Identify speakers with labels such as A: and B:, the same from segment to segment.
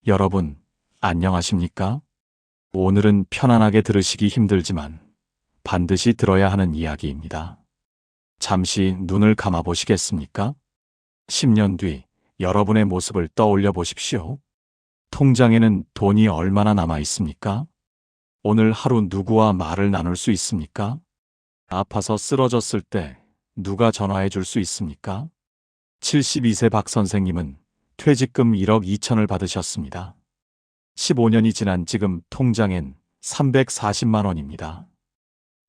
A: 여러분, 안녕하십니까? 오늘은 편안하게 들으시기 힘들지만 반드시 들어야 하는 이야기입니다. 잠시 눈을 감아 보시겠습니까? 10년 뒤 여러분의 모습을 떠올려 보십시오. 통장에는 돈이 얼마나 남아 있습니까? 오늘 하루 누구와 말을 나눌 수 있습니까? 아파서 쓰러졌을 때 누가 전화해 줄 수 있습니까? 72세 박 선생님은 퇴직금 1억 2천을 받으셨습니다. 15년이 지난 지금 통장엔 340만 원입니다.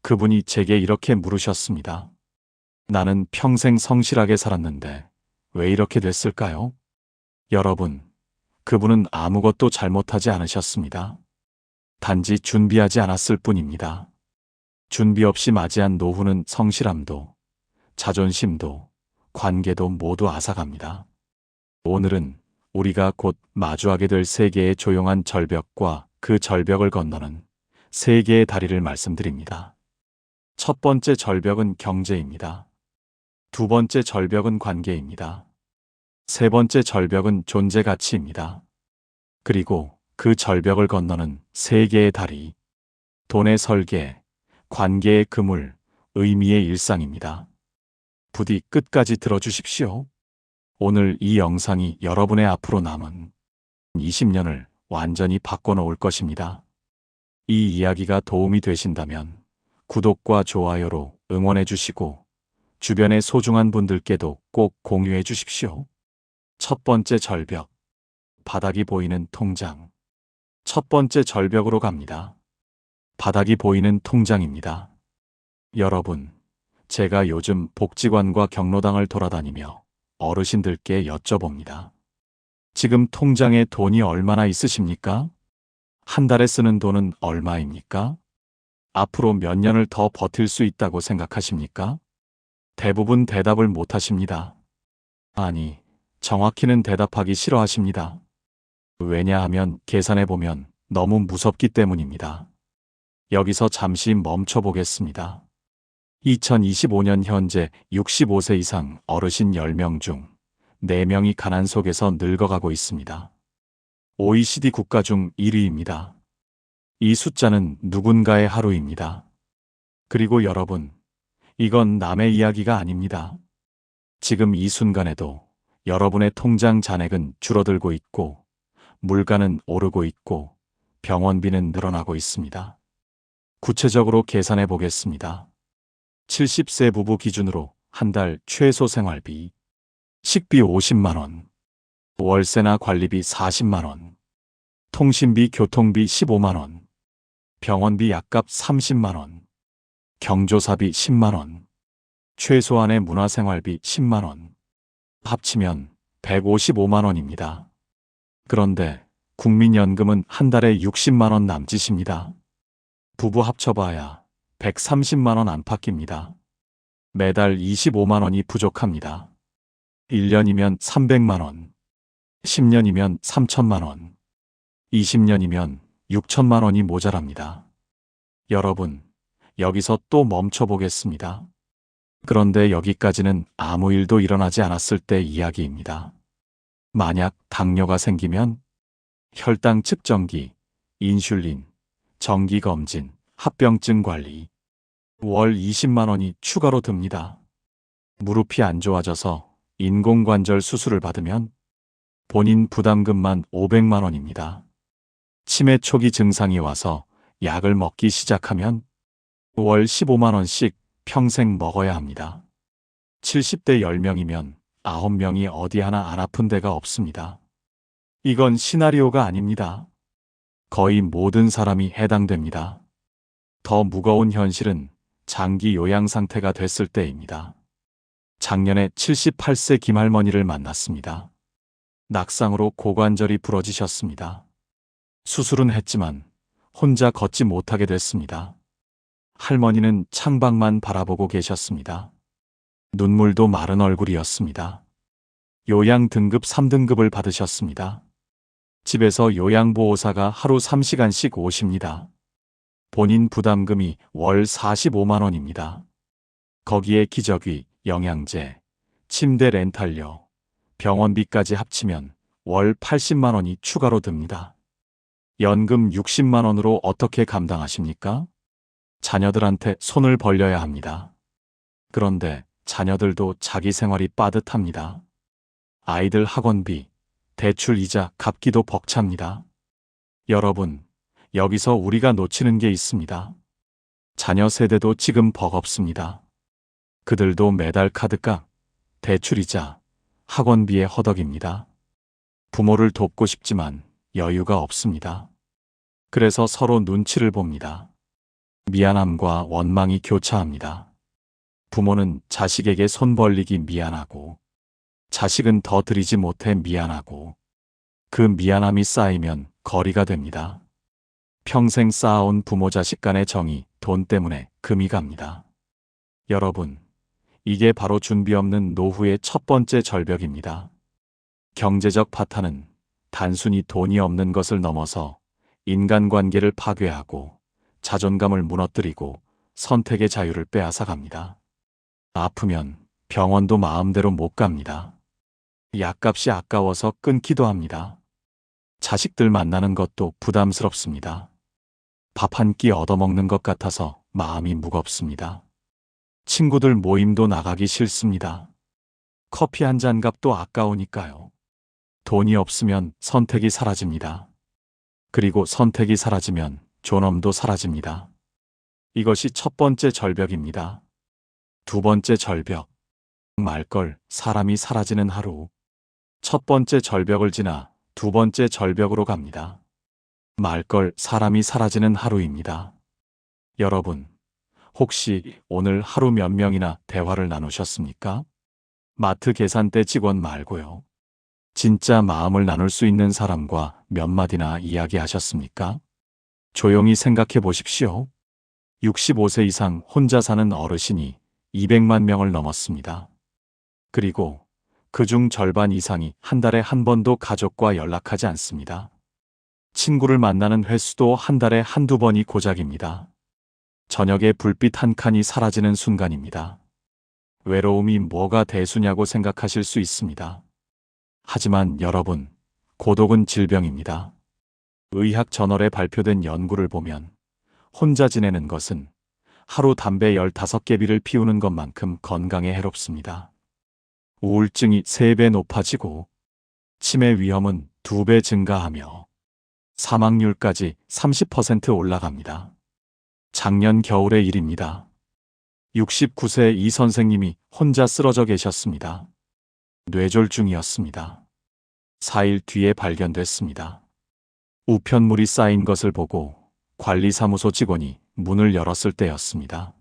A: 그분이 제게 이렇게 물으셨습니다. 나는 평생 성실하게 살았는데 왜 이렇게 됐을까요? 여러분, 그분은 아무것도 잘못하지 않으셨습니다. 단지 준비하지 않았을 뿐입니다. 준비 없이 맞이한 노후는 성실함도, 자존심도, 관계도 모두 앗아갑니다. 오늘은 우리가 곧 마주하게 될 세 개의 조용한 절벽과 그 절벽을 건너는 세 개의 다리를 말씀드립니다. 첫 번째 절벽은 경제입니다. 두 번째 절벽은 관계입니다. 세 번째 절벽은 존재 가치입니다. 그리고 그 절벽을 건너는 세 개의 다리, 돈의 설계, 관계의 그물, 의미의 일상입니다. 부디 끝까지 들어주십시오. 오늘 이 영상이 여러분의 앞으로 남은 20년을 완전히 바꿔놓을 것입니다. 이 이야기가 도움이 되신다면 구독과 좋아요로 응원해 주시고 주변의 소중한 분들께도 꼭 공유해 주십시오. 첫 번째 절벽, 바닥이 보이는 통장. 첫 번째 절벽으로 갑니다. 바닥이 보이는 통장입니다. 여러분, 제가 요즘 복지관과 경로당을 돌아다니며 어르신들께 여쭤봅니다. 지금 통장에 돈이 얼마나 있으십니까? 한 달에 쓰는 돈은 얼마입니까? 앞으로 몇 년을 더 버틸 수 있다고 생각하십니까? 대부분 대답을 못 하십니다. 아니, 정확히는 대답하기 싫어하십니다. 왜냐하면 계산해보면 너무 무섭기 때문입니다. 여기서 잠시 멈춰 보겠습니다. 2025년 현재 65세 이상 어르신 10명 중 4명이 가난 속에서 늙어가고 있습니다. OECD 국가 중 1위입니다. 이 숫자는 누군가의 하루입니다. 그리고 여러분, 이건 남의 이야기가 아닙니다. 지금 이 순간에도 여러분의 통장 잔액은 줄어들고 있고, 물가는 오르고 있고, 병원비는 늘어나고 있습니다. 구체적으로 계산해 보겠습니다. 70세 부부 기준으로 한 달 최소 생활비, 식비 50만 원, 월세나 관리비 40만 원, 통신비, 교통비 15만 원, 병원비 약값 30만 원, 경조사비 10만 원, 최소한의 문화생활비 10만 원, 합치면 155만 원입니다. 그런데 국민연금은 한 달에 60만 원 남짓입니다. 부부 합쳐봐야 130만 원 안팎입니다. 매달 25만 원이 부족합니다. 1년이면 300만 원, 10년이면 3천만 원, 20년이면 6천만 원이 모자랍니다. 여러분, 여기서 또 멈춰 보겠습니다. 그런데 여기까지는 아무 일도 일어나지 않았을 때 이야기입니다. 만약 당뇨가 생기면 혈당 측정기, 인슐린, 정기검진, 합병증 관리, 월 20만 원이 추가로 듭니다. 무릎이 안 좋아져서 인공관절 수술을 받으면 본인 부담금만 500만 원입니다. 치매 초기 증상이 와서 약을 먹기 시작하면 월 15만 원씩 평생 먹어야 합니다. 70대 10명이면 9명이 어디 하나 안 아픈 데가 없습니다. 이건 시나리오가 아닙니다. 거의 모든 사람이 해당됩니다. 더 무거운 현실은 장기 요양 상태가 됐을 때입니다. 작년에 78세 김할머니를 만났습니다. 낙상으로 고관절이 부러지셨습니다. 수술은 했지만 혼자 걷지 못하게 됐습니다. 할머니는 창밖만 바라보고 계셨습니다. 눈물도 마른 얼굴이었습니다. 요양 등급 3등급을 받으셨습니다. 집에서 요양보호사가 하루 3시간씩 오십니다. 본인 부담금이 월 45만 원입니다. 거기에 기저귀, 영양제, 침대 렌탈료, 병원비까지 합치면 월 80만 원이 추가로 듭니다. 연금 60만 원으로 어떻게 감당하십니까? 자녀들한테 손을 벌려야 합니다. 그런데 자녀들도 자기 생활이 빠듯합니다. 아이들 학원비, 대출 이자 갚기도 벅찹니다. 여러분, 여기서 우리가 놓치는 게 있습니다. 자녀 세대도 지금 버겁습니다. 그들도 매달 카드값, 대출 이자, 학원비에 허덕입니다. 부모를 돕고 싶지만 여유가 없습니다. 그래서 서로 눈치를 봅니다. 미안함과 원망이 교차합니다. 부모는 자식에게 손 벌리기 미안하고, 자식은 더 드리지 못해 미안하고, 그 미안함이 쌓이면 거리가 됩니다. 평생 쌓아온 부모 자식 간의 정이 돈 때문에 금이 갑니다. 여러분, 이게 바로 준비 없는 노후의 첫 번째 절벽입니다. 경제적 파탄은 단순히 돈이 없는 것을 넘어서 인간관계를 파괴하고 자존감을 무너뜨리고 선택의 자유를 빼앗아갑니다. 아프면 병원도 마음대로 못 갑니다. 약값이 아까워서 끊기도 합니다. 자식들 만나는 것도 부담스럽습니다. 밥 한 끼 얻어먹는 것 같아서 마음이 무겁습니다. 친구들 모임도 나가기 싫습니다. 커피 한 잔 값도 아까우니까요. 돈이 없으면 선택이 사라집니다. 그리고 선택이 사라지면 존엄도 사라집니다. 이것이 첫 번째 절벽입니다. 두 번째 절벽, 말걸 사람이 사라지는 하루. 첫 번째 절벽을 지나 두 번째 절벽으로 갑니다. 말걸 사람이 사라지는 하루입니다. 여러분, 혹시 오늘 하루 몇 명이나 대화를 나누셨습니까? 마트 계산대 직원 말고요. 진짜 마음을 나눌 수 있는 사람과 몇 마디나 이야기하셨습니까? 조용히 생각해 보십시오. 65세 이상 혼자 사는 어르신이 200만 명을 넘었습니다. 그리고 그중 절반 이상이 한 달에 한 번도 가족과 연락하지 않습니다. 친구를 만나는 횟수도 한 달에 한두 번이 고작입니다. 저녁에 불빛 한 칸이 사라지는 순간입니다. 외로움이 뭐가 대수냐고 생각하실 수 있습니다. 하지만 여러분, 고독은 질병입니다. 의학 저널에 발표된 연구를 보면 혼자 지내는 것은 하루 담배 15개비를 피우는 것만큼 건강에 해롭습니다. 우울증이 3배 높아지고 치매 위험은 2배 증가하며 사망률까지 30% 올라갑니다. 작년 겨울의 일입니다. 69세 이 선생님이 혼자 쓰러져 계셨습니다. 뇌졸중이었습니다. 4일 뒤에 발견됐습니다. 우편물이 쌓인 것을 보고 관리사무소 직원이 문을 열었을 때였습니다.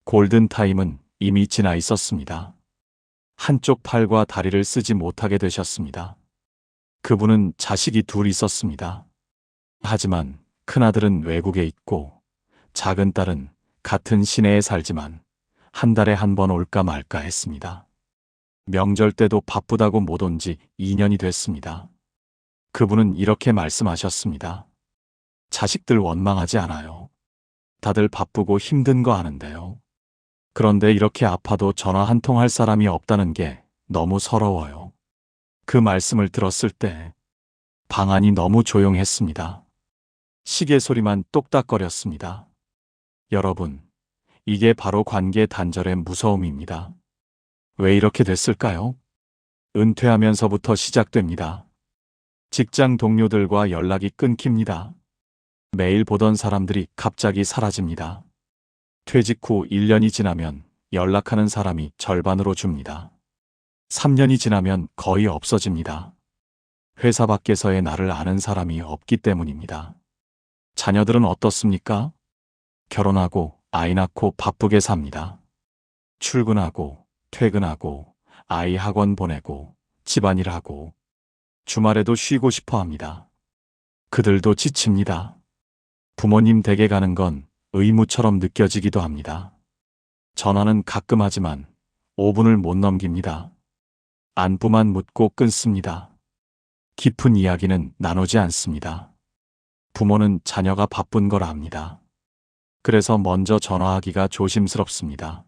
A: 골든타임은 이미 지나 있었습니다. 한쪽 팔과 다리를 쓰지 못하게 되셨습니다. 그분은 자식이 둘 있었습니다. 하지만 큰아들은 외국에 있고 작은 딸은 같은 시내에 살지만 한 달에 한 번 올까 말까 했습니다. 명절 때도 바쁘다고 못 온 지 2년이 됐습니다. 그분은 이렇게 말씀하셨습니다. 자식들 원망하지 않아요. 다들 바쁘고 힘든 거 아는데요. 그런데 이렇게 아파도 전화 한 통 할 사람이 없다는 게 너무 서러워요. 그 말씀을 들었을 때 방 안이 너무 조용했습니다. 시계 소리만 똑딱거렸습니다. 여러분, 이게 바로 관계 단절의 무서움입니다. 왜 이렇게 됐을까요? 은퇴하면서부터 시작됩니다. 직장 동료들과 연락이 끊깁니다. 매일 보던 사람들이 갑자기 사라집니다. 퇴직 후 1년이 지나면 연락하는 사람이 절반으로 줍니다. 3년이 지나면 거의 없어집니다. 회사 밖에서의 나를 아는 사람이 없기 때문입니다. 자녀들은 어떻습니까? 결혼하고 아이 낳고 바쁘게 삽니다. 출근하고 퇴근하고 아이 학원 보내고 집안일하고 주말에도 쉬고 싶어 합니다. 그들도 지칩니다. 부모님 댁에 가는 건 의무처럼 느껴지기도 합니다. 전화는 가끔 하지만 5분을 못 넘깁니다. 안부만 묻고 끊습니다. 깊은 이야기는 나누지 않습니다. 부모는 자녀가 바쁜 걸 압니다. 그래서 먼저 전화하기가 조심스럽습니다.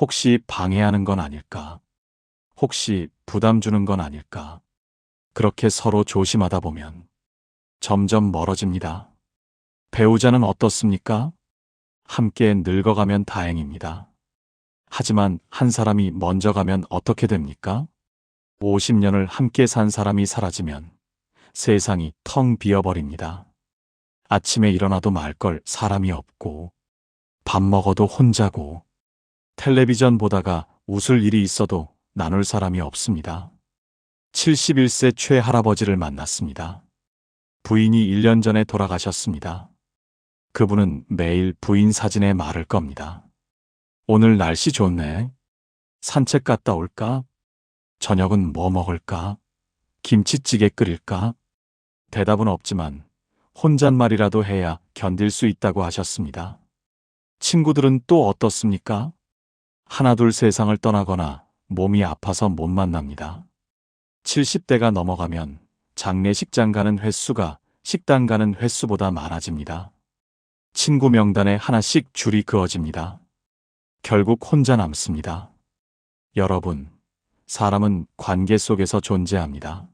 A: 혹시 방해하는 건 아닐까? 혹시 부담 주는 건 아닐까? 그렇게 서로 조심하다 보면 점점 멀어집니다. 배우자는 어떻습니까? 함께 늙어가면 다행입니다. 하지만 한 사람이 먼저 가면 어떻게 됩니까? 50년을 함께 산 사람이 사라지면 세상이 텅 비어버립니다. 아침에 일어나도 말 걸 사람이 없고, 밥 먹어도 혼자고, 텔레비전 보다가 웃을 일이 있어도 나눌 사람이 없습니다. 71세 최할아버지를 만났습니다. 부인이 1년 전에 돌아가셨습니다. 그분은 매일 부인 사진에 말을 겁니다. 오늘 날씨 좋네. 산책 갔다 올까? 저녁은 뭐 먹을까? 김치찌개 끓일까? 대답은 없지만 혼잣말이라도 해야 견딜 수 있다고 하셨습니다. 친구들은 또 어떻습니까? 하나둘 세상을 떠나거나 몸이 아파서 못 만납니다. 70대가 넘어가면 장례식장 가는 횟수가 식당 가는 횟수보다 많아집니다. 친구 명단에 하나씩 줄이 그어집니다. 결국 혼자 남습니다. 여러분, 사람은 관계 속에서 존재합니다.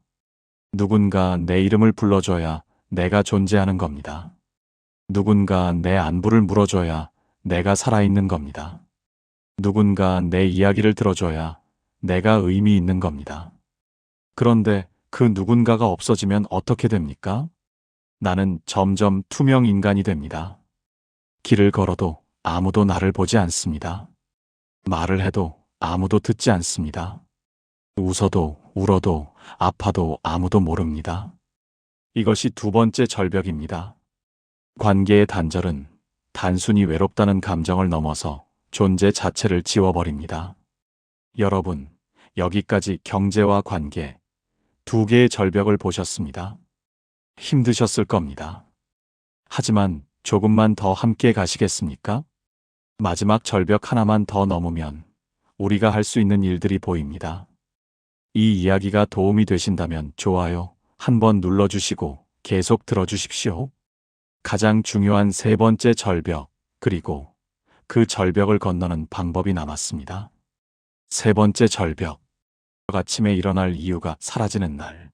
A: 누군가 내 이름을 불러줘야 내가 존재하는 겁니다. 누군가 내 안부를 물어줘야 내가 살아있는 겁니다. 누군가 내 이야기를 들어줘야 내가 의미 있는 겁니다. 그런데 그 누군가가 없어지면 어떻게 됩니까? 나는 점점 투명 인간이 됩니다. 길을 걸어도 아무도 나를 보지 않습니다. 말을 해도 아무도 듣지 않습니다. 웃어도 울어도 아파도 아무도 모릅니다. 이것이 두 번째 절벽입니다. 관계의 단절은 단순히 외롭다는 감정을 넘어서 존재 자체를 지워버립니다. 여러분, 여기까지 경제와 관계, 두 개의 절벽을 보셨습니다. 힘드셨을 겁니다. 하지만 조금만 더 함께 가시겠습니까? 마지막 절벽 하나만 더 넘으면 우리가 할 수 있는 일들이 보입니다. 이 이야기가 도움이 되신다면 좋아요 한번 눌러주시고 계속 들어주십시오. 가장 중요한 세 번째 절벽, 그리고 그 절벽을 건너는 방법이 남았습니다. 세 번째 절벽, 아침에 일어날 이유가 사라지는 날.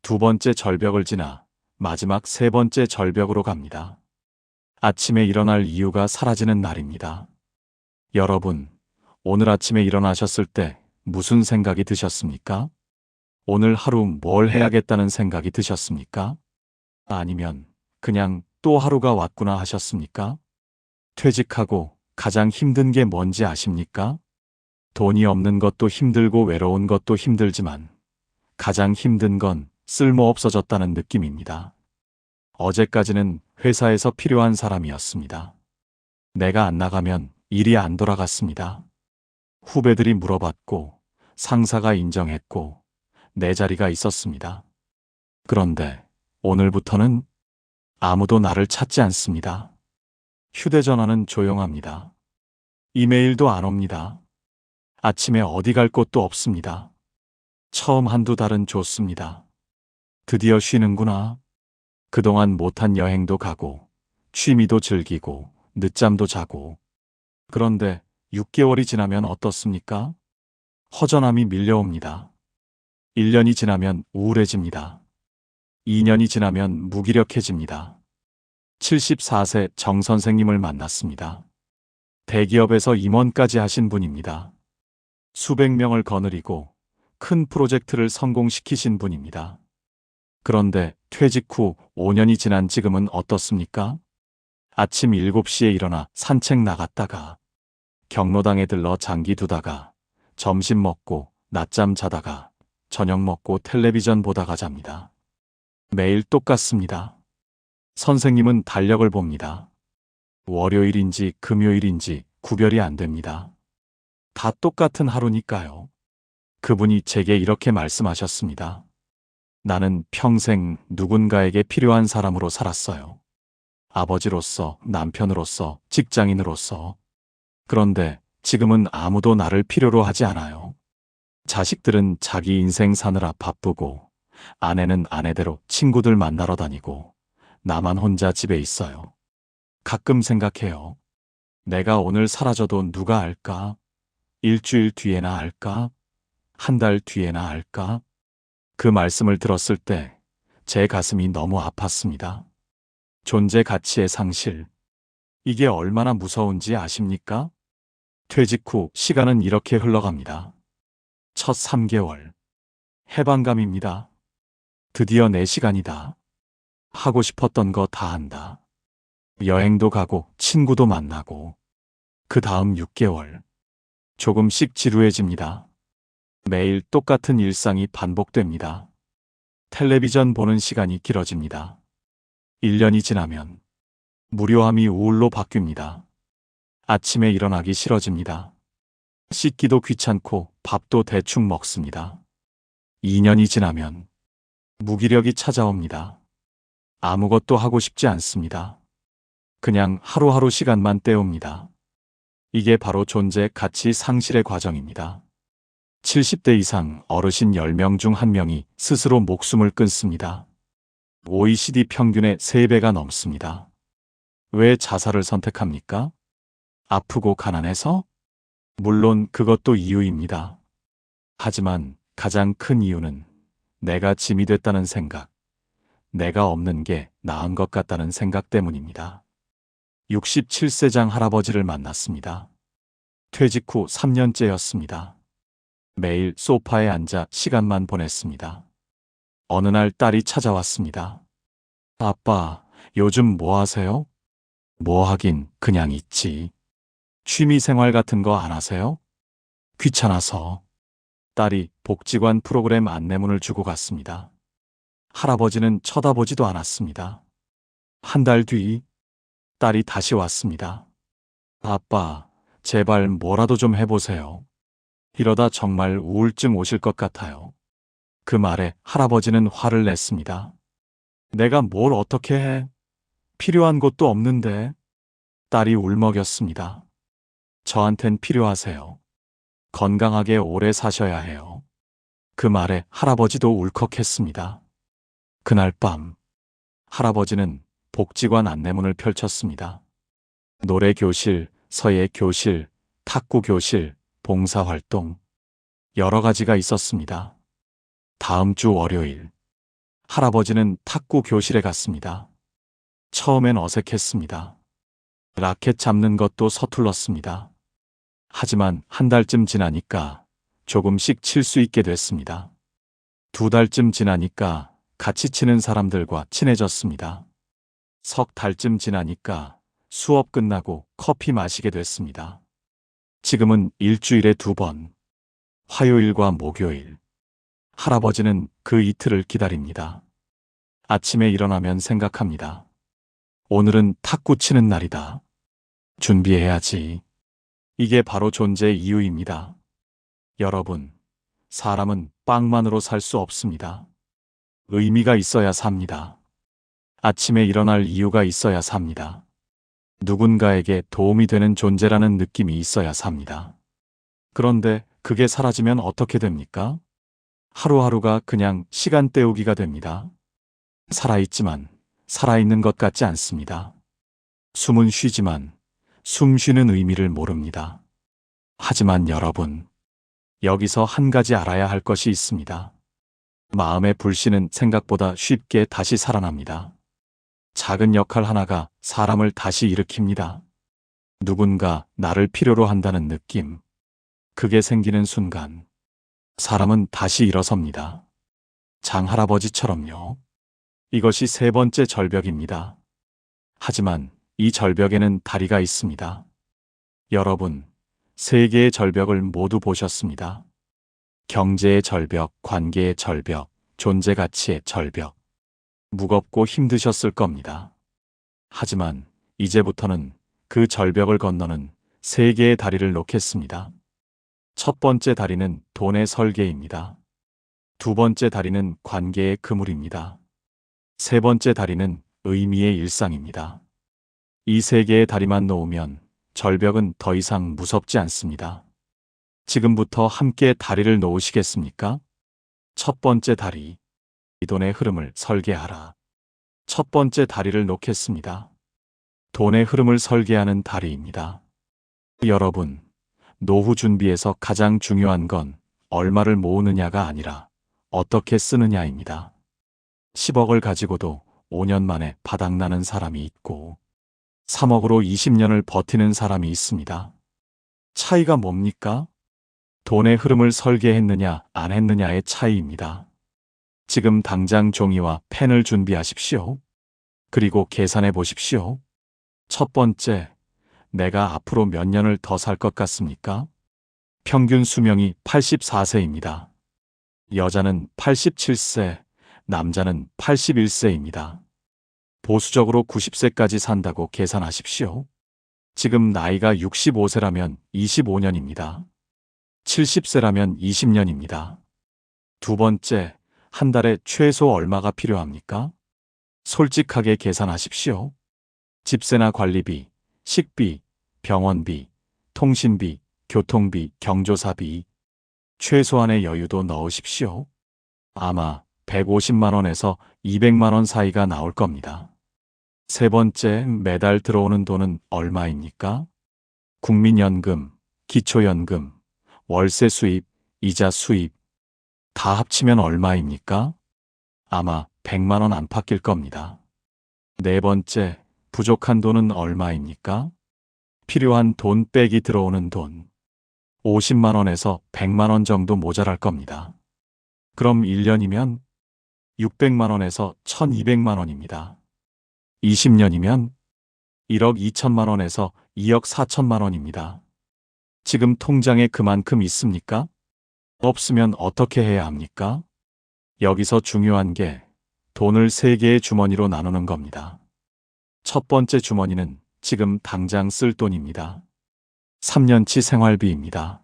A: 두 번째 절벽을 지나 마지막 세 번째 절벽으로 갑니다. 아침에 일어날 이유가 사라지는 날입니다. 여러분, 오늘 아침에 일어나셨을 때 무슨 생각이 드셨습니까? 오늘 하루 뭘 해야겠다는 생각이 드셨습니까? 아니면 그냥 또 하루가 왔구나 하셨습니까? 퇴직하고 가장 힘든 게 뭔지 아십니까? 돈이 없는 것도 힘들고 외로운 것도 힘들지만 가장 힘든 건 쓸모없어졌다는 느낌입니다. 어제까지는 회사에서 필요한 사람이었습니다. 내가 안 나가면 일이 안 돌아갔습니다. 후배들이 물어봤고 상사가 인정했고 내 자리가 있었습니다. 그런데 오늘부터는 아무도 나를 찾지 않습니다. 휴대전화는 조용합니다. 이메일도 안 옵니다. 아침에 어디 갈 곳도 없습니다. 처음 한두 달은 좋습니다. 드디어 쉬는구나. 그동안 못한 여행도 가고, 취미도 즐기고, 늦잠도 자고. 그런데 6개월이 지나면 어떻습니까? 허전함이 밀려옵니다. 1년이 지나면 우울해집니다. 2년이 지나면 무기력해집니다. 74세 정 선생님을 만났습니다. 대기업에서 임원까지 하신 분입니다. 수백 명을 거느리고 큰 프로젝트를 성공시키신 분입니다. 그런데 퇴직 후 5년이 지난 지금은 어떻습니까? 아침 7시에 일어나 산책 나갔다가 경로당에 들러 장기 두다가 점심 먹고 낮잠 자다가 저녁 먹고 텔레비전 보다가 잡니다. 매일 똑같습니다. 선생님은 달력을 봅니다. 월요일인지 금요일인지 구별이 안 됩니다. 다 똑같은 하루니까요. 그분이 제게 이렇게 말씀하셨습니다. 나는 평생 누군가에게 필요한 사람으로 살았어요. 아버지로서, 남편으로서, 직장인으로서. 그런데 지금은 아무도 나를 필요로 하지 않아요. 자식들은 자기 인생 사느라 바쁘고, 아내는 아내대로 친구들 만나러 다니고, 나만 혼자 집에 있어요. 가끔 생각해요. 내가 오늘 사라져도 누가 알까? 일주일 뒤에나 알까? 한 달 뒤에나 알까? 그 말씀을 들었을 때 제 가슴이 너무 아팠습니다. 존재 가치의 상실. 이게 얼마나 무서운지 아십니까? 퇴직 후 시간은 이렇게 흘러갑니다. 첫 3개월. 해방감입니다. 드디어 내 시간이다. 하고 싶었던 거 다 한다. 여행도 가고 친구도 만나고. 그 다음 6개월. 조금씩 지루해집니다. 매일 똑같은 일상이 반복됩니다. 텔레비전 보는 시간이 길어집니다. 1년이 지나면 무료함이 우울로 바뀝니다. 아침에 일어나기 싫어집니다. 씻기도 귀찮고 밥도 대충 먹습니다. 2년이 지나면 무기력이 찾아옵니다. 아무것도 하고 싶지 않습니다. 그냥 하루하루 시간만 때웁니다. 이게 바로 존재 가치 상실의 과정입니다. 70대 이상 어르신 10명 중 1명이 스스로 목숨을 끊습니다. OECD 평균의 3배가 넘습니다. 왜 자살을 선택합니까? 아프고 가난해서? 물론 그것도 이유입니다. 하지만 가장 큰 이유는 내가 짐이 됐다는 생각, 내가 없는 게 나은 것 같다는 생각 때문입니다. 67세장 할아버지를 만났습니다. 퇴직 후 3년째였습니다. 매일 소파에 앉아 시간만 보냈습니다. 어느 날 딸이 찾아왔습니다. 아빠, 요즘 뭐 하세요? 뭐 하긴 그냥 있지. 취미 생활 같은 거 안 하세요? 귀찮아서. 딸이 복지관 프로그램 안내문을 주고 갔습니다. 할아버지는 쳐다보지도 않았습니다. 한 달 뒤, 딸이 다시 왔습니다. 아빠, 제발 뭐라도 좀 해보세요. 이러다 정말 우울증 오실 것 같아요. 그 말에 할아버지는 화를 냈습니다. 내가 뭘 어떻게 해? 필요한 것도 없는데. 딸이 울먹였습니다. 저한텐 필요하세요. 건강하게 오래 사셔야 해요. 그 말에 할아버지도 울컥했습니다. 그날 밤, 할아버지는 복지관 안내문을 펼쳤습니다. 노래 교실, 서예 교실, 탁구 교실, 봉사활동. 여러 가지가 있었습니다. 다음 주 월요일, 할아버지는 탁구 교실에 갔습니다. 처음엔 어색했습니다. 라켓 잡는 것도 서툴렀습니다. 하지만 한 달쯤 지나니까 조금씩 칠 수 있게 됐습니다. 2달쯤 지나니까 같이 치는 사람들과 친해졌습니다. 석 달쯤 지나니까 수업 끝나고 커피 마시게 됐습니다. 지금은 일주일에 2번, 화요일과 목요일. 할아버지는 그 이틀을 기다립니다. 아침에 일어나면 생각합니다. 오늘은 탁구 치는 날이다. 준비해야지. 이게 바로 존재의 이유입니다. 여러분, 사람은 빵만으로 살 수 없습니다. 의미가 있어야 삽니다. 아침에 일어날 이유가 있어야 삽니다. 누군가에게 도움이 되는 존재라는 느낌이 있어야 삽니다. 그런데 그게 사라지면 어떻게 됩니까? 하루하루가 그냥 시간 때우기가 됩니다. 살아있지만 살아있는 것 같지 않습니다. 숨은 쉬지만 숨 쉬는 의미를 모릅니다. 하지만 여러분, 여기서 한 가지 알아야 할 것이 있습니다. 마음의 불씨는 생각보다 쉽게 다시 살아납니다. 작은 역할 하나가 사람을 다시 일으킵니다. 누군가 나를 필요로 한다는 느낌. 그게 생기는 순간 사람은 다시 일어섭니다. 장할아버지처럼요. 이것이 3번째 절벽입니다. 하지만 이 절벽에는 다리가 있습니다. 여러분, 3개의 절벽을 모두 보셨습니다. 경제의 절벽, 관계의 절벽, 존재 가치의 절벽. 무겁고 힘드셨을 겁니다. 하지만 이제부터는 그 절벽을 건너는 3개의 다리를 놓겠습니다. 첫 번째 다리는 돈의 설계입니다. 2번째 다리는 관계의 그물입니다. 3번째 다리는 의미의 일상입니다. 이 3개의 다리만 놓으면 절벽은 더 이상 무섭지 않습니다. 지금부터 함께 다리를 놓으시겠습니까? 첫 번째 다리, 이 돈의 흐름을 설계하라. 첫 번째 다리를 놓겠습니다. 돈의 흐름을 설계하는 다리입니다. 여러분, 노후 준비에서 가장 중요한 건 얼마를 모으느냐가 아니라 어떻게 쓰느냐입니다. 10억을 가지고도 5년 만에 바닥나는 사람이 있고 3억으로 20년을 버티는 사람이 있습니다. 차이가 뭡니까? 돈의 흐름을 설계했느냐 안 했느냐의 차이입니다. 지금 당장 종이와 펜을 준비하십시오. 그리고 계산해 보십시오. 첫 번째, 내가 앞으로 몇 년을 더 살 것 같습니까? 평균 수명이 84세입니다. 여자는 87세, 남자는 81세입니다. 보수적으로 90세까지 산다고 계산하십시오. 지금 나이가 65세라면 25년입니다. 70세라면 20년입니다. 두 번째, 한 달에 최소 얼마가 필요합니까? 솔직하게 계산하십시오. 집세나 관리비, 식비, 병원비, 통신비, 교통비, 경조사비, 최소한의 여유도 넣으십시오. 아마 150만 원에서 200만 원 사이가 나올 겁니다. 세 번째, 매달 들어오는 돈은 얼마입니까? 국민연금, 기초연금, 월세 수입, 이자 수입, 다 합치면 얼마입니까? 아마 100만 원 안팎일 겁니다. 네 번째, 부족한 돈은 얼마입니까? 필요한 돈 빼기 들어오는 돈. 50만 원에서 100만 원 정도 모자랄 겁니다. 그럼 1년이면 600만 원에서 1200만 원입니다. 20년이면 1억 2천만 원에서 2억 4천만 원입니다. 지금 통장에 그만큼 있습니까? 없으면 어떻게 해야 합니까? 여기서 중요한 게 돈을 3개의 주머니로 나누는 겁니다. 첫 번째 주머니는 지금 당장 쓸 돈입니다. 3년치 생활비입니다.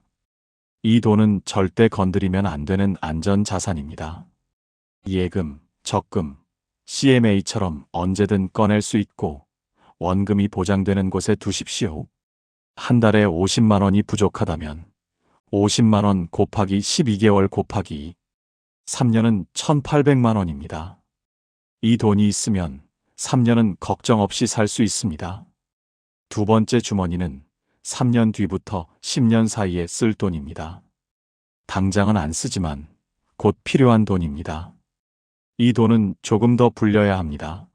A: 이 돈은 절대 건드리면 안 되는 안전자산입니다. 예금, 적금, CMA처럼 언제든 꺼낼 수 있고 원금이 보장되는 곳에 두십시오. 한 달에 50만 원이 부족하다면 50만 원 곱하기 12개월 곱하기 3년은 1,800만 원입니다. 이 돈이 있으면 3년은 걱정 없이 살 수 있습니다. 두 번째 주머니는 3년 뒤부터 10년 사이에 쓸 돈입니다. 당장은 안 쓰지만 곧 필요한 돈입니다. 이 돈은 조금 더 불려야 합니다.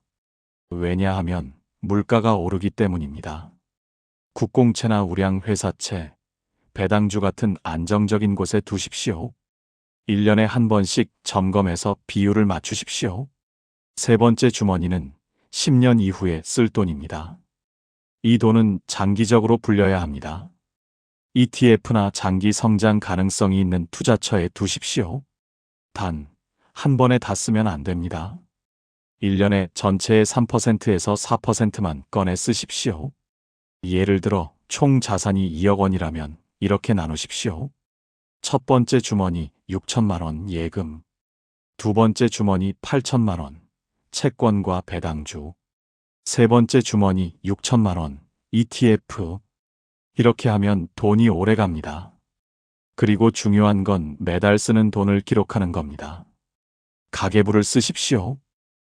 A: 왜냐하면 물가가 오르기 때문입니다. 국공채나 우량회사채, 배당주 같은 안정적인 곳에 두십시오. 1년에 한 번씩 점검해서 비율을 맞추십시오. 세 번째 주머니는 10년 이후에 쓸 돈입니다. 이 돈은 장기적으로 불려야 합니다. ETF나 장기 성장 가능성이 있는 투자처에 두십시오. 단, 한 번에 다 쓰면 안 됩니다. 1년에 전체의 3%에서 4%만 꺼내 쓰십시오. 예를 들어 총 자산이 2억 원이라면 이렇게 나누십시오. 첫 번째 주머니 6천만 원 예금, 두 번째 주머니 8천만 원 채권과 배당주, 세 번째 주머니 6천만 원 ETF. 이렇게 하면 돈이 오래 갑니다. 그리고 중요한 건 매달 쓰는 돈을 기록하는 겁니다. 가계부를 쓰십시오.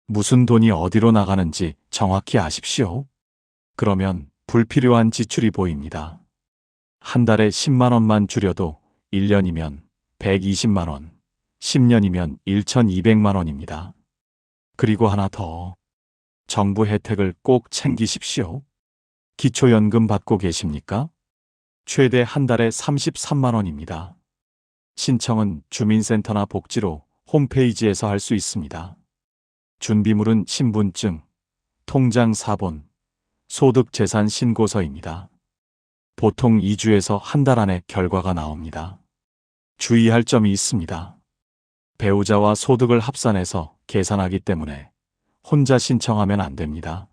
A: 무슨 돈이 어디로 나가는지 정확히 아십시오. 그러면 불필요한 지출이 보입니다. 한 달에 10만 원만 줄여도 1년이면 120만 원, 10년이면 1,200만 원입니다. 그리고 하나 더. 정부 혜택을 꼭 챙기십시오. 기초연금 받고 계십니까? 최대 한 달에 33만 원입니다. 신청은 주민센터나 복지로 홈페이지에서 할 수 있습니다. 준비물은 신분증, 통장 사본, 소득재산 신고서입니다. 보통 2주에서 한 달 안에 결과가 나옵니다. 주의할 점이 있습니다. 배우자와 소득을 합산해서 계산하기 때문에 혼자 신청하면 안 됩니다.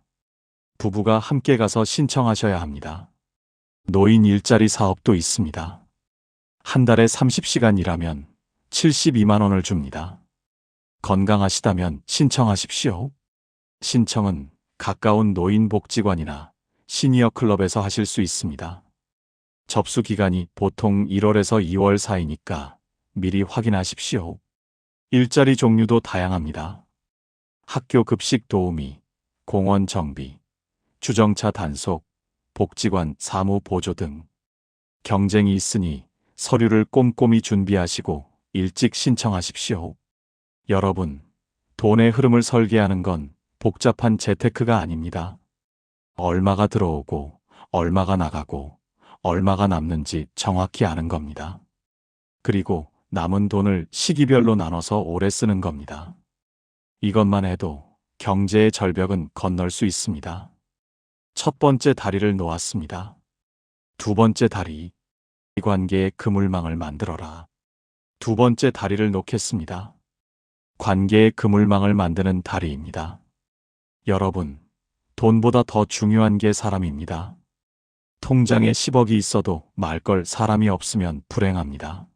A: 부부가 함께 가서 신청하셔야 합니다. 노인 일자리 사업도 있습니다. 한 달에 30시간 일하면 72만 원을 줍니다. 건강하시다면 신청하십시오. 신청은 가까운 노인복지관이나 시니어 클럽에서 하실 수 있습니다. 접수 기간이 보통 1월에서 2월 사이니까 미리 확인하십시오. 일자리 종류도 다양합니다. 학교 급식 도우미, 공원 정비, 주정차 단속, 복지관 사무 보조 등. 경쟁이 있으니 서류를 꼼꼼히 준비하시고 일찍 신청하십시오. 여러분, 돈의 흐름을 설계하는 건 복잡한 재테크가 아닙니다. 얼마가 들어오고, 얼마가 나가고, 얼마가 남는지 정확히 아는 겁니다. 그리고 남은 돈을 시기별로 나눠서 오래 쓰는 겁니다. 이것만 해도 경제의 절벽은 건널 수 있습니다. 첫 번째 다리를 놓았습니다. 두 번째 다리, 이 관계의 그물망을 만들어라. 두 번째 다리를 놓겠습니다. 관계의 그물망을 만드는 다리입니다. 여러분, 돈보다 더 중요한 게 사람입니다. 통장에 10억이 있어도 말걸 사람이 없으면 불행합니다.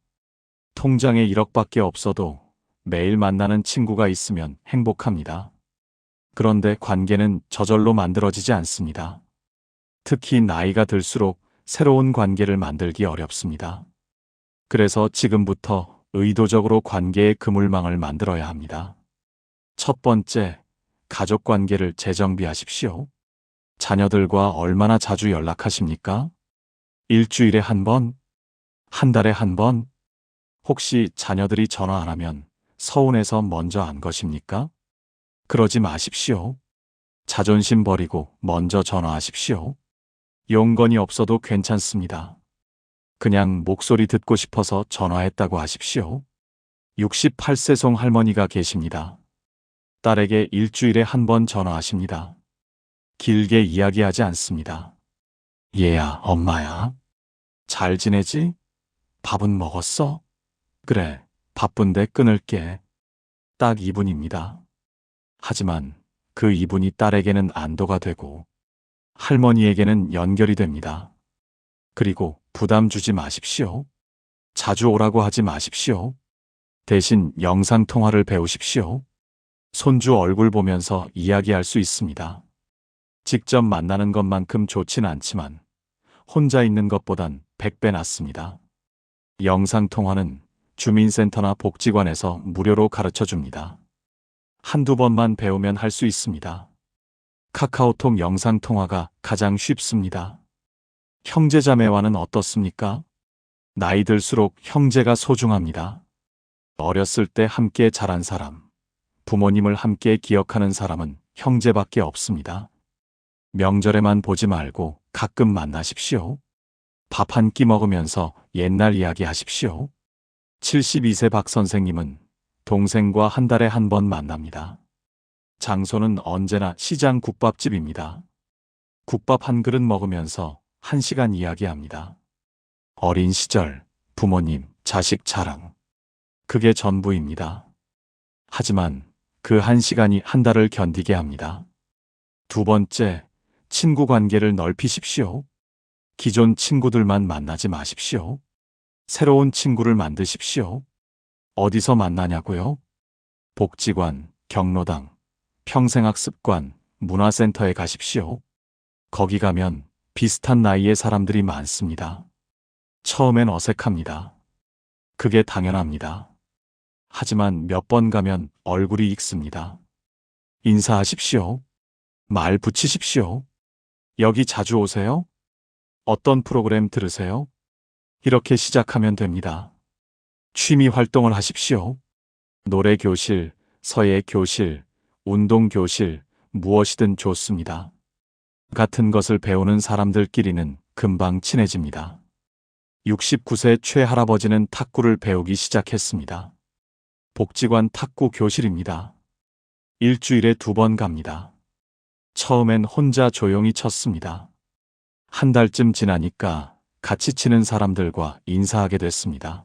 A: 통장에 1억밖에 없어도 매일 만나는 친구가 있으면 행복합니다. 그런데 관계는 저절로 만들어지지 않습니다. 특히 나이가 들수록 새로운 관계를 만들기 어렵습니다. 그래서 지금부터 의도적으로 관계의 그물망을 만들어야 합니다. 첫 번째, 가족 관계를 재정비하십시오. 자녀들과 얼마나 자주 연락하십니까? 일주일에 한 번? 한 달에 한 번? 혹시 자녀들이 전화 안 하면 서운해서 먼저 안 거십니까? 그러지 마십시오. 자존심 버리고 먼저 전화하십시오. 용건이 없어도 괜찮습니다. 그냥 목소리 듣고 싶어서 전화했다고 하십시오. 68세 송 할머니가 계십니다. 딸에게 일주일에 한 번 전화하십니다. 길게 이야기하지 않습니다. 얘야, 엄마야. 잘 지내지? 밥은 먹었어? 그래, 바쁜데 끊을게. 딱 2분입니다. 하지만 그 2분이 딸에게는 안도가 되고 할머니에게는 연결이 됩니다. 그리고 부담 주지 마십시오. 자주 오라고 하지 마십시오. 대신 영상통화를 배우십시오. 손주 얼굴 보면서 이야기할 수 있습니다. 직접 만나는 것만큼 좋진 않지만 혼자 있는 것보단 100배 낫습니다. 영상통화는 주민센터나 복지관에서 무료로 가르쳐 줍니다. 한두 번만 배우면 할 수 있습니다. 카카오톡 영상통화가 가장 쉽습니다. 형제자매와는 어떻습니까? 나이 들수록 형제가 소중합니다. 어렸을 때 함께 자란 사람, 부모님을 함께 기억하는 사람은 형제밖에 없습니다. 명절에만 보지 말고 가끔 만나십시오. 밥 한 끼 먹으면서 옛날 이야기 하십시오. 72세 박 선생님은 동생과 한 달에 한 번 만납니다. 장소는 언제나 시장 국밥집입니다. 국밥 한 그릇 먹으면서 1시간 이야기합니다. 어린 시절, 부모님, 자식 자랑. 그게 전부입니다. 하지만 그 1시간이 한 달을 견디게 합니다. 두 번째, 친구 관계를 넓히십시오. 기존 친구들만 만나지 마십시오. 새로운 친구를 만드십시오. 어디서 만나냐고요? 복지관, 경로당, 평생학습관, 문화센터에 가십시오. 거기 가면 비슷한 나이의 사람들이 많습니다. 처음엔 어색합니다. 그게 당연합니다. 하지만 몇 번 가면 얼굴이 익습니다. 인사하십시오. 말 붙이십시오. 여기 자주 오세요? 어떤 프로그램 들으세요? 이렇게 시작하면 됩니다. 취미 활동을 하십시오. 노래 교실, 서예 교실, 운동 교실, 무엇이든 좋습니다. 같은 것을 배우는 사람들끼리는 금방 친해집니다. 69세 최할아버지는 탁구를 배우기 시작했습니다. 복지관 탁구 교실입니다. 일주일에 2번 갑니다. 처음엔 혼자 조용히 쳤습니다. 한 달쯤 지나니까 같이 치는 사람들과 인사하게 됐습니다.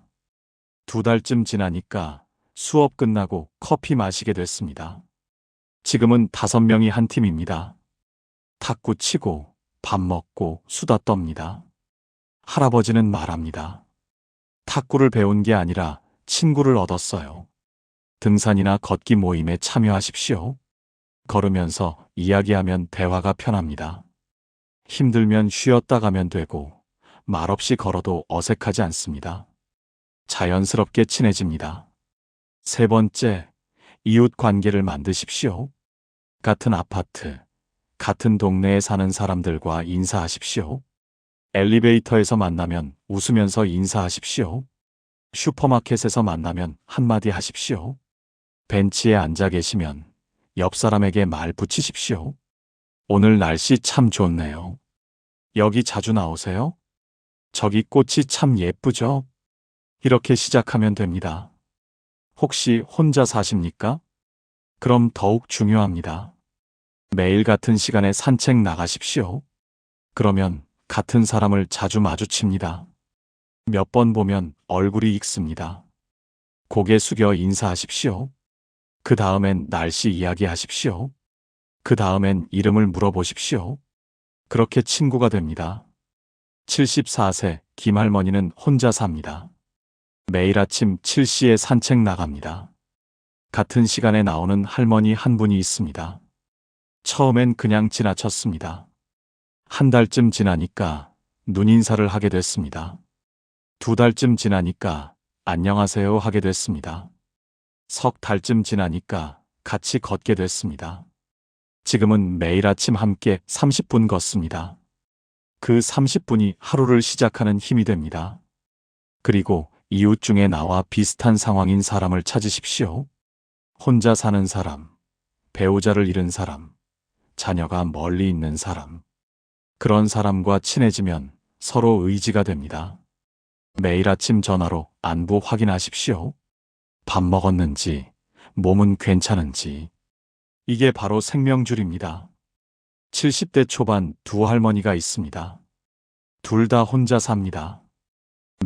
A: 2달쯤 지나니까 수업 끝나고 커피 마시게 됐습니다. 지금은 5명이 한 팀입니다. 탁구 치고 밥 먹고 수다 떱니다. 할아버지는 말합니다. 탁구를 배운 게 아니라 친구를 얻었어요. 등산이나 걷기 모임에 참여하십시오. 걸으면서 이야기하면 대화가 편합니다. 힘들면 쉬었다 가면 되고 말없이 걸어도 어색하지 않습니다. 자연스럽게 친해집니다. 세 번째, 이웃 관계를 만드십시오. 같은 아파트, 같은 동네에 사는 사람들과 인사하십시오. 엘리베이터에서 만나면 웃으면서 인사하십시오. 슈퍼마켓에서 만나면 한마디 하십시오. 벤치에 앉아 계시면 옆 사람에게 말 붙이십시오. 오늘 날씨 참 좋네요. 여기 자주 나오세요? 저기 꽃이 참 예쁘죠? 이렇게 시작하면 됩니다. 혹시 혼자 사십니까? 그럼 더욱 중요합니다. 매일 같은 시간에 산책 나가십시오. 그러면 같은 사람을 자주 마주칩니다. 몇 번 보면 얼굴이 익습니다. 고개 숙여 인사하십시오. 그 다음엔 날씨 이야기하십시오. 그 다음엔 이름을 물어보십시오. 그렇게 친구가 됩니다. 74세 김할머니는 혼자 삽니다. 매일 아침 7시에 산책 나갑니다. 같은 시간에 나오는 할머니 한 분이 있습니다. 처음엔 그냥 지나쳤습니다. 한 달쯤 지나니까 눈인사를 하게 됐습니다. 2달쯤 지나니까 안녕하세요 하게 됐습니다. 석 달쯤 지나니까 같이 걷게 됐습니다. 지금은 매일 아침 함께 30분 걷습니다. 그 30분이 하루를 시작하는 힘이 됩니다. 그리고 이웃 중에 나와 비슷한 상황인 사람을 찾으십시오. 혼자 사는 사람, 배우자를 잃은 사람, 자녀가 멀리 있는 사람. 그런 사람과 친해지면 서로 의지가 됩니다. 매일 아침 전화로 안부 확인하십시오. 밥 먹었는지, 몸은 괜찮은지. 이게 바로 생명줄입니다. 70대 초반 두 할머니가 있습니다. 둘 다 혼자 삽니다.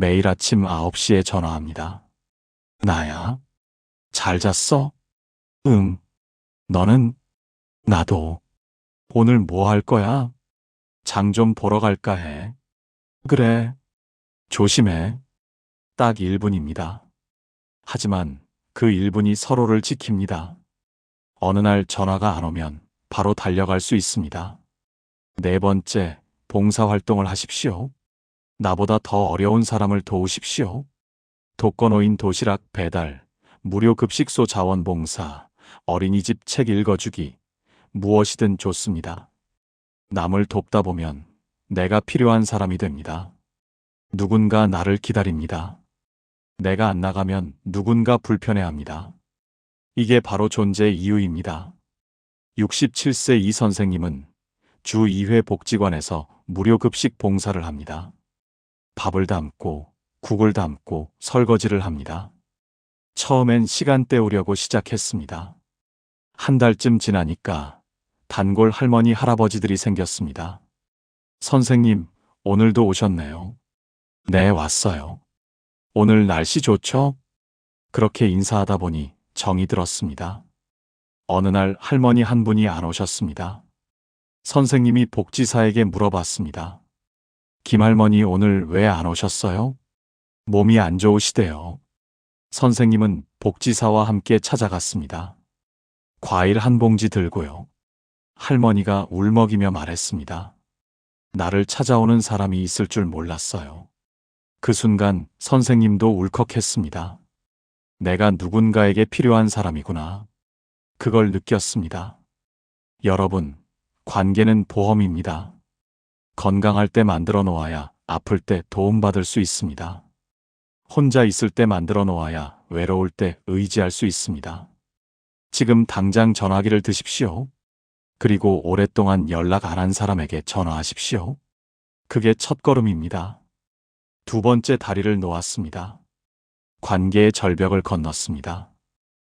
A: 매일 아침 9시에 전화합니다. 나야? 잘 잤어? 응. 너는? 나도. 오늘 뭐 할 거야? 장 좀 보러 갈까 해. 그래. 조심해. 딱 1분입니다. 하지만 그 1분이 서로를 지킵니다. 어느 날 전화가 안 오면 바로 달려갈 수 있습니다. 4번째, 봉사활동을 하십시오. 나보다 더 어려운 사람을 도우십시오. 독거노인 도시락 배달, 무료 급식소 자원봉사, 어린이집 책 읽어주기, 무엇이든 좋습니다. 남을 돕다 보면 내가 필요한 사람이 됩니다. 누군가 나를 기다립니다. 내가 안 나가면 누군가 불편해합니다. 이게 바로 존재의 이유입니다. 67세 이 선생님은 주 2회 복지관에서 무료 급식 봉사를 합니다. 밥을 담고 국을 담고 설거지를 합니다. 처음엔 시간 때우려고 시작했습니다. 한 달쯤 지나니까 단골 할머니 할아버지들이 생겼습니다. 선생님, 오늘도 오셨네요. 네, 왔어요. 오늘 날씨 좋죠? 그렇게 인사하다 보니 정이 들었습니다. 어느 날 할머니 한 분이 안 오셨습니다. 선생님이 복지사에게 물어봤습니다. 김할머니 오늘 왜 안 오셨어요? 몸이 안 좋으시대요. 선생님은 복지사와 함께 찾아갔습니다. 과일 한 봉지 들고요. 할머니가 울먹이며 말했습니다. 나를 찾아오는 사람이 있을 줄 몰랐어요. 그 순간 선생님도 울컥했습니다. 내가 누군가에게 필요한 사람이구나. 그걸 느꼈습니다. 여러분, 관계는 보험입니다. 건강할 때 만들어 놓아야 아플 때 도움받을 수 있습니다. 혼자 있을 때 만들어 놓아야 외로울 때 의지할 수 있습니다. 지금 당장 전화기를 드십시오. 그리고 오랫동안 연락 안 한 사람에게 전화하십시오. 그게 첫걸음입니다. 2번째 다리를 놓았습니다. 관계의 절벽을 건넜습니다.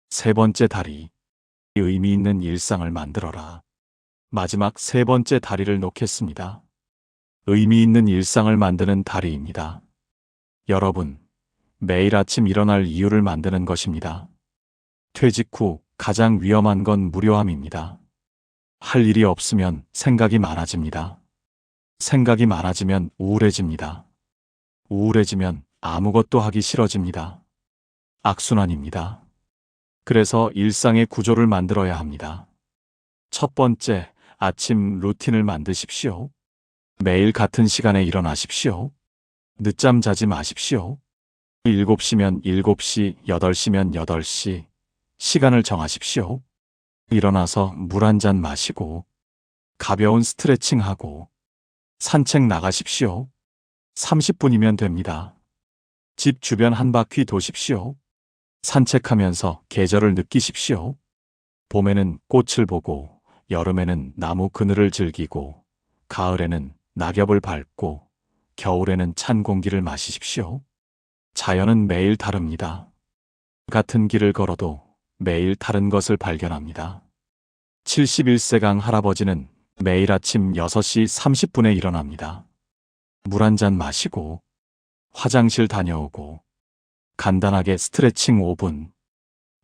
A: 3번째 다리, 의미 있는 일상을 만들어라. 마지막 3번째 다리를 놓겠습니다. 의미 있는 일상을 만드는 다리입니다. 여러분, 매일 아침 일어날 이유를 만드는 것입니다. 퇴직 후 가장 위험한 건 무료함입니다. 할 일이 없으면 생각이 많아집니다. 생각이 많아지면 우울해집니다. 우울해지면 아무것도 하기 싫어집니다. 악순환입니다. 그래서 일상의 구조를 만들어야 합니다. 첫 번째, 아침 루틴을 만드십시오. 매일 같은 시간에 일어나십시오. 늦잠 자지 마십시오. 7시면 7시, 8시면 8시, 시간을 정하십시오. 일어나서 물 한 잔 마시고, 가벼운 스트레칭하고, 산책 나가십시오. 30분이면 됩니다. 집 주변 한 바퀴 도십시오. 산책하면서 계절을 느끼십시오. 봄에는 꽃을 보고, 여름에는 나무 그늘을 즐기고, 가을에는 낙엽을 밟고, 겨울에는 찬 공기를 마시십시오. 자연은 매일 다릅니다. 같은 길을 걸어도 매일 다른 것을 발견합니다. 71세강 할아버지는 매일 아침 6시 30분에 일어납니다. 물 한 잔 마시고, 화장실 다녀오고, 간단하게 스트레칭 5분,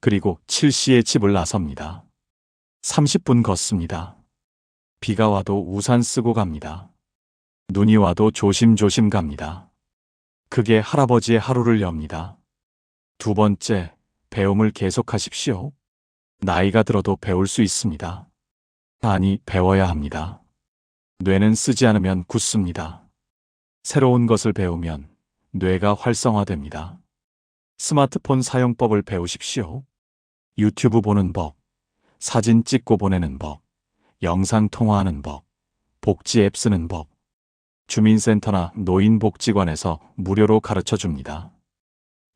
A: 그리고 7시에 집을 나섭니다. 30분 걷습니다. 비가 와도 우산 쓰고 갑니다. 눈이 와도 조심조심 갑니다. 그게 할아버지의 하루를 엽니다. 두 번째, 배움을 계속하십시오. 나이가 들어도 배울 수 있습니다. 아니, 배워야 합니다. 뇌는 쓰지 않으면 굳습니다. 새로운 것을 배우면 뇌가 활성화됩니다. 스마트폰 사용법을 배우십시오. 유튜브 보는 법, 사진 찍고 보내는 법, 영상 통화하는 법, 복지 앱 쓰는 법, 주민센터나 노인복지관에서 무료로 가르쳐 줍니다.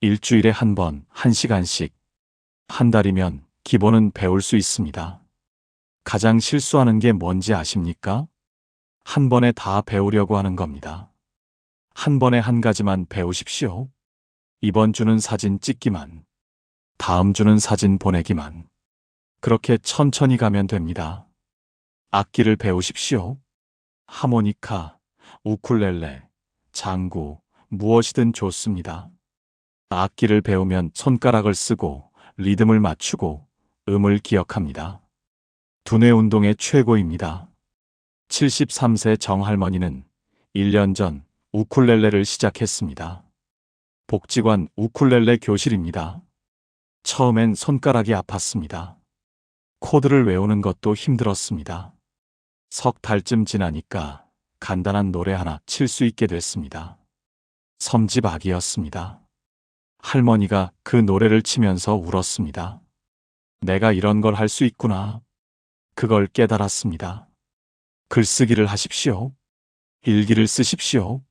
A: 일주일에 한 번, 1시간씩. 한 달이면 기본은 배울 수 있습니다. 가장 실수하는 게 뭔지 아십니까? 한 번에 다 배우려고 하는 겁니다. 한 번에 한 가지만 배우십시오. 이번 주는 사진 찍기만, 다음 주는 사진 보내기만. 그렇게 천천히 가면 됩니다. 악기를 배우십시오. 하모니카, 우쿨렐레, 장구, 무엇이든 좋습니다. 악기를 배우면 손가락을 쓰고 리듬을 맞추고 음을 기억합니다. 두뇌 운동의 최고입니다. 73세 정할머니는 1년 전 우쿨렐레를 시작했습니다. 복지관 우쿨렐레 교실입니다. 처음엔 손가락이 아팠습니다. 코드를 외우는 것도 힘들었습니다. 석 달쯤 지나니까 간단한 노래 하나 칠 수 있게 됐습니다. 섬지박이었습니다. 할머니가 그 노래를 치면서 울었습니다. 내가 이런 걸 할 수 있구나. 그걸 깨달았습니다. 글쓰기를 하십시오. 일기를 쓰십시오.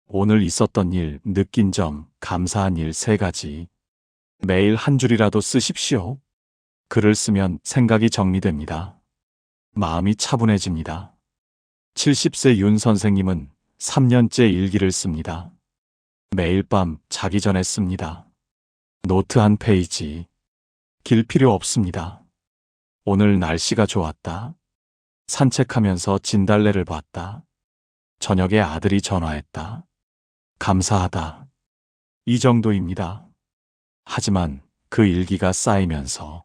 A: 오늘 있었던 일, 느낀 점, 감사한 일 3가지. 매일 한 줄이라도 쓰십시오. 글을 쓰면 생각이 정리됩니다. 마음이 차분해집니다. 70세 윤 선생님은 3년째 일기를 씁니다. 매일 밤 자기 전에 씁니다. 노트 한 페이지. 길 필요 없습니다. 오늘 날씨가 좋았다. 산책하면서 진달래를 봤다. 저녁에 아들이 전화했다. 감사하다. 이 정도입니다. 하지만 그 일기가 쌓이면서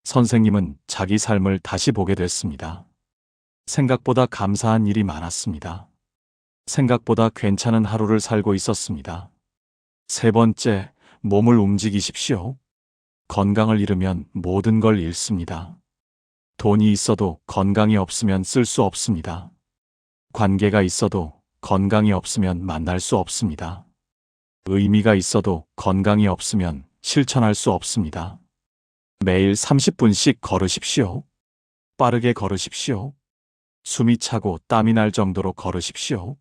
A: 선생님은 자기 삶을 다시 보게 됐습니다. 생각보다 감사한 일이 많았습니다. 생각보다 괜찮은 하루를 살고 있었습니다. 세 번째, 몸을 움직이십시오. 건강을 잃으면 모든 걸 잃습니다. 돈이 있어도 건강이 없으면 쓸 수 없습니다. 관계가 있어도 건강이 없으면 만날 수 없습니다. 의미가 있어도 건강이 없으면 실천할 수 없습니다. 매일 30분씩 걸으십시오. 빠르게 걸으십시오. 숨이 차고 땀이 날 정도로 걸으십시오.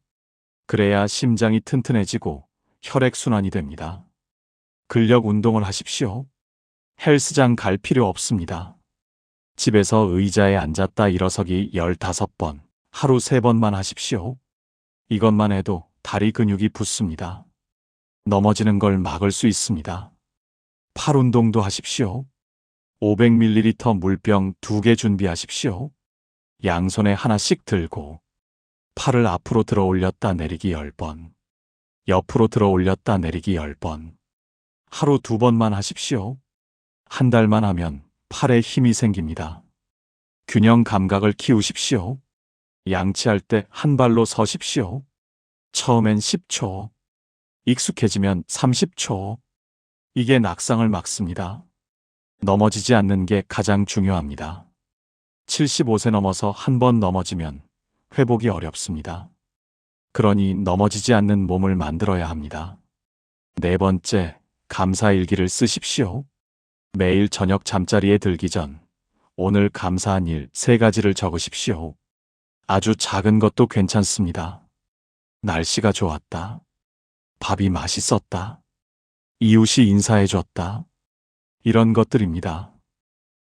A: 그래야 심장이 튼튼해지고 혈액순환이 됩니다. 근력 운동을 하십시오. 헬스장 갈 필요 없습니다. 집에서 의자에 앉았다 일어서기 15번, 하루 3번만 하십시오. 이것만 해도 다리 근육이 붙습니다. 넘어지는 걸 막을 수 있습니다. 팔 운동도 하십시오. 500ml 물병 2개 준비하십시오. 양손에 하나씩 들고 팔을 앞으로 들어 올렸다 내리기 10번, 옆으로 들어 올렸다 내리기 10번. 하루 2번만 하십시오. 한 달만 하면 팔에 힘이 생깁니다. 균형 감각을 키우십시오. 양치할 때 한 발로 서십시오. 처음엔 10초, 익숙해지면 30초. 이게 낙상을 막습니다. 넘어지지 않는 게 가장 중요합니다. 75세 넘어서 한 번 넘어지면 회복이 어렵습니다. 그러니 넘어지지 않는 몸을 만들어야 합니다. 네 번째, 감사일기를 쓰십시오. 매일 저녁 잠자리에 들기 전 오늘 감사한 일 3가지를 적으십시오. 아주 작은 것도 괜찮습니다. 날씨가 좋았다. 밥이 맛있었다. 이웃이 인사해줬다. 이런 것들입니다.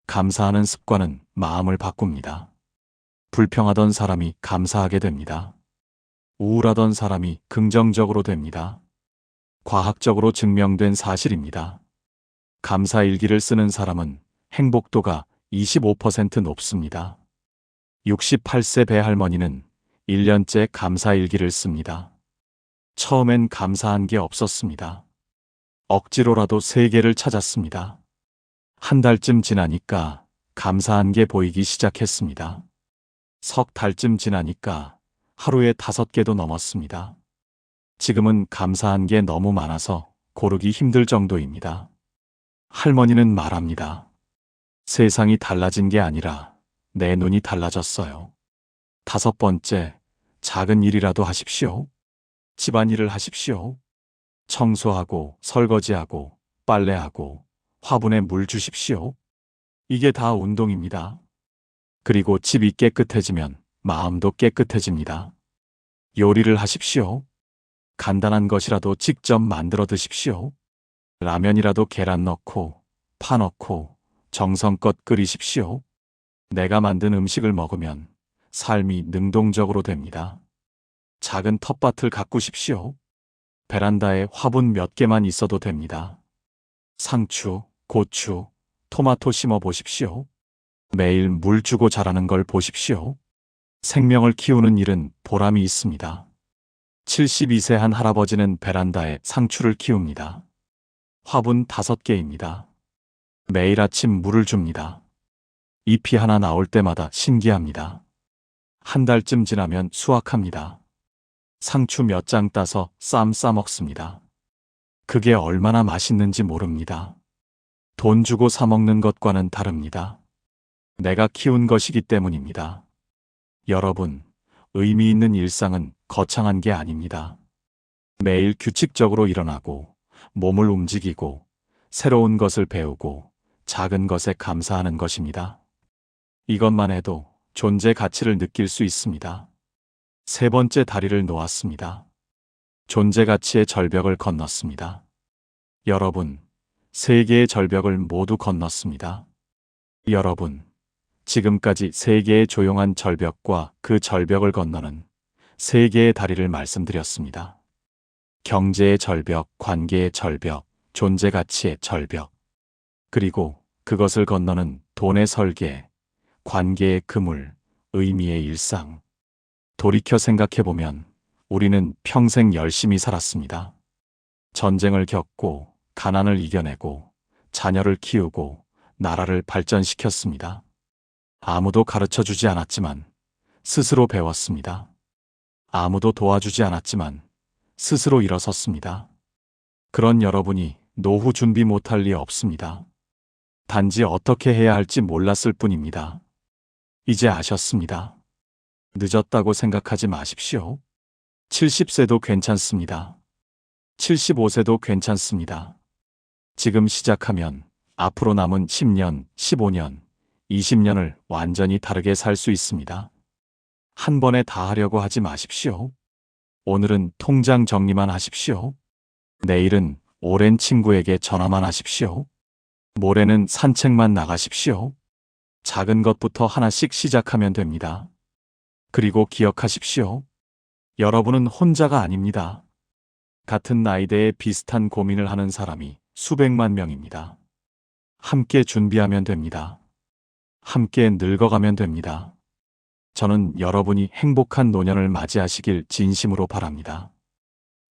A: 감사하는 습관은 마음을 바꿉니다. 불평하던 사람이 감사하게 됩니다. 우울하던 사람이 긍정적으로 됩니다. 과학적으로 증명된 사실입니다. 감사 일기를 쓰는 사람은 행복도가 25% 높습니다. 68세 배할머니는 1년째 감사 일기를 씁니다. 처음엔 감사한 게 없었습니다. 억지로라도 3개를 찾았습니다. 한 달쯤 지나니까 감사한 게 보이기 시작했습니다. 석 달쯤 지나니까 하루에 5개도 넘었습니다. 지금은 감사한 게 너무 많아서 고르기 힘들 정도입니다. 할머니는 말합니다. 세상이 달라진 게 아니라 내 눈이 달라졌어요. 5번째, 작은 일이라도 하십시오. 집안일을 하십시오. 청소하고 설거지하고 빨래하고 화분에 물 주십시오. 이게 다 운동입니다. 그리고 집이 깨끗해지면 마음도 깨끗해집니다. 요리를 하십시오. 간단한 것이라도 직접 만들어 드십시오. 라면이라도 계란 넣고 파 넣고 정성껏 끓이십시오. 내가 만든 음식을 먹으면 삶이 능동적으로 됩니다. 작은 텃밭을 가꾸십시오. 베란다에 화분 몇 개만 있어도 됩니다. 상추, 고추, 토마토 심어 보십시오. 매일 물 주고 자라는 걸 보십시오. 생명을 키우는 일은 보람이 있습니다. 72세 한 할아버지는 베란다에 상추를 키웁니다. 화분 5개입니다. 매일 아침 물을 줍니다. 잎이 하나 나올 때마다 신기합니다. 한 달쯤 지나면 수확합니다. 상추 몇 장 따서 쌈 싸 먹습니다. 그게 얼마나 맛있는지 모릅니다. 돈 주고 사 먹는 것과는 다릅니다. 내가 키운 것이기 때문입니다. 여러분, 의미 있는 일상은 거창한 게 아닙니다. 매일 규칙적으로 일어나고, 몸을 움직이고, 새로운 것을 배우고, 작은 것에 감사하는 것입니다. 이것만 해도 존재 가치를 느낄 수 있습니다. 3번째 다리를 놓았습니다. 존재 가치의 절벽을 건넜습니다. 여러분, 3개의 절벽을 모두 건넜습니다. 여러분, 지금까지 3개의 조용한 절벽과 그 절벽을 건너는 3개의 다리를 말씀드렸습니다. 경제의 절벽, 관계의 절벽, 존재 가치의 절벽, 그리고 그것을 건너는 돈의 설계, 관계의 그물, 의미의 일상. 돌이켜 생각해보면 우리는 평생 열심히 살았습니다. 전쟁을 겪고, 가난을 이겨내고, 자녀를 키우고, 나라를 발전시켰습니다. 아무도 가르쳐 주지 않았지만 스스로 배웠습니다. 아무도 도와주지 않았지만 스스로 일어섰습니다. 그런 여러분이 노후 준비 못할 리 없습니다. 단지 어떻게 해야 할지 몰랐을 뿐입니다. 이제 아셨습니다. 늦었다고 생각하지 마십시오. 70세도 괜찮습니다. 75세도 괜찮습니다. 지금 시작하면 앞으로 남은 10년, 15년, 20년을 완전히 다르게 살 수 있습니다. 한 번에 다 하려고 하지 마십시오. 오늘은 통장 정리만 하십시오. 내일은 오랜 친구에게 전화만 하십시오. 모레는 산책만 나가십시오. 작은 것부터 하나씩 시작하면 됩니다. 그리고 기억하십시오. 여러분은 혼자가 아닙니다. 같은 나이대에 비슷한 고민을 하는 사람이 수백만 명입니다. 함께 준비하면 됩니다. 함께 늙어가면 됩니다. 저는 여러분이 행복한 노년을 맞이하시길 진심으로 바랍니다.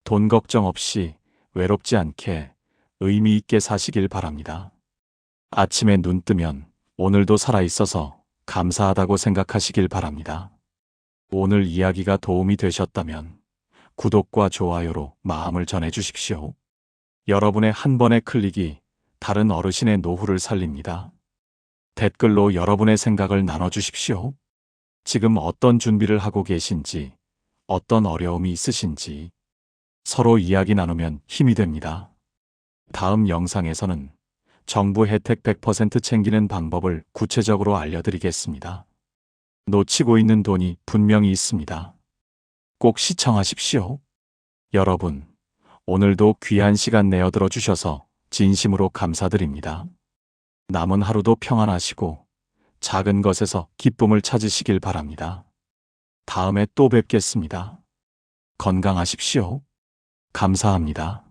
A: 돈 걱정 없이 외롭지 않게 의미 있게 사시길 바랍니다. 아침에 눈 뜨면 오늘도 살아있어서 감사하다고 생각하시길 바랍니다. 오늘 이야기가 도움이 되셨다면 구독과 좋아요로 마음을 전해주십시오. 여러분의 한 번의 클릭이 다른 어르신의 노후를 살립니다. 댓글로 여러분의 생각을 나눠주십시오. 지금 어떤 준비를 하고 계신지, 어떤 어려움이 있으신지 서로 이야기 나누면 힘이 됩니다. 다음 영상에서는 정부 혜택 100% 챙기는 방법을 구체적으로 알려드리겠습니다. 놓치고 있는 돈이 분명히 있습니다. 꼭 시청하십시오. 여러분, 오늘도 귀한 시간 내어 들어주셔서 진심으로 감사드립니다. 남은 하루도 평안하시고 작은 것에서 기쁨을 찾으시길 바랍니다. 다음에 또 뵙겠습니다. 건강하십시오. 감사합니다.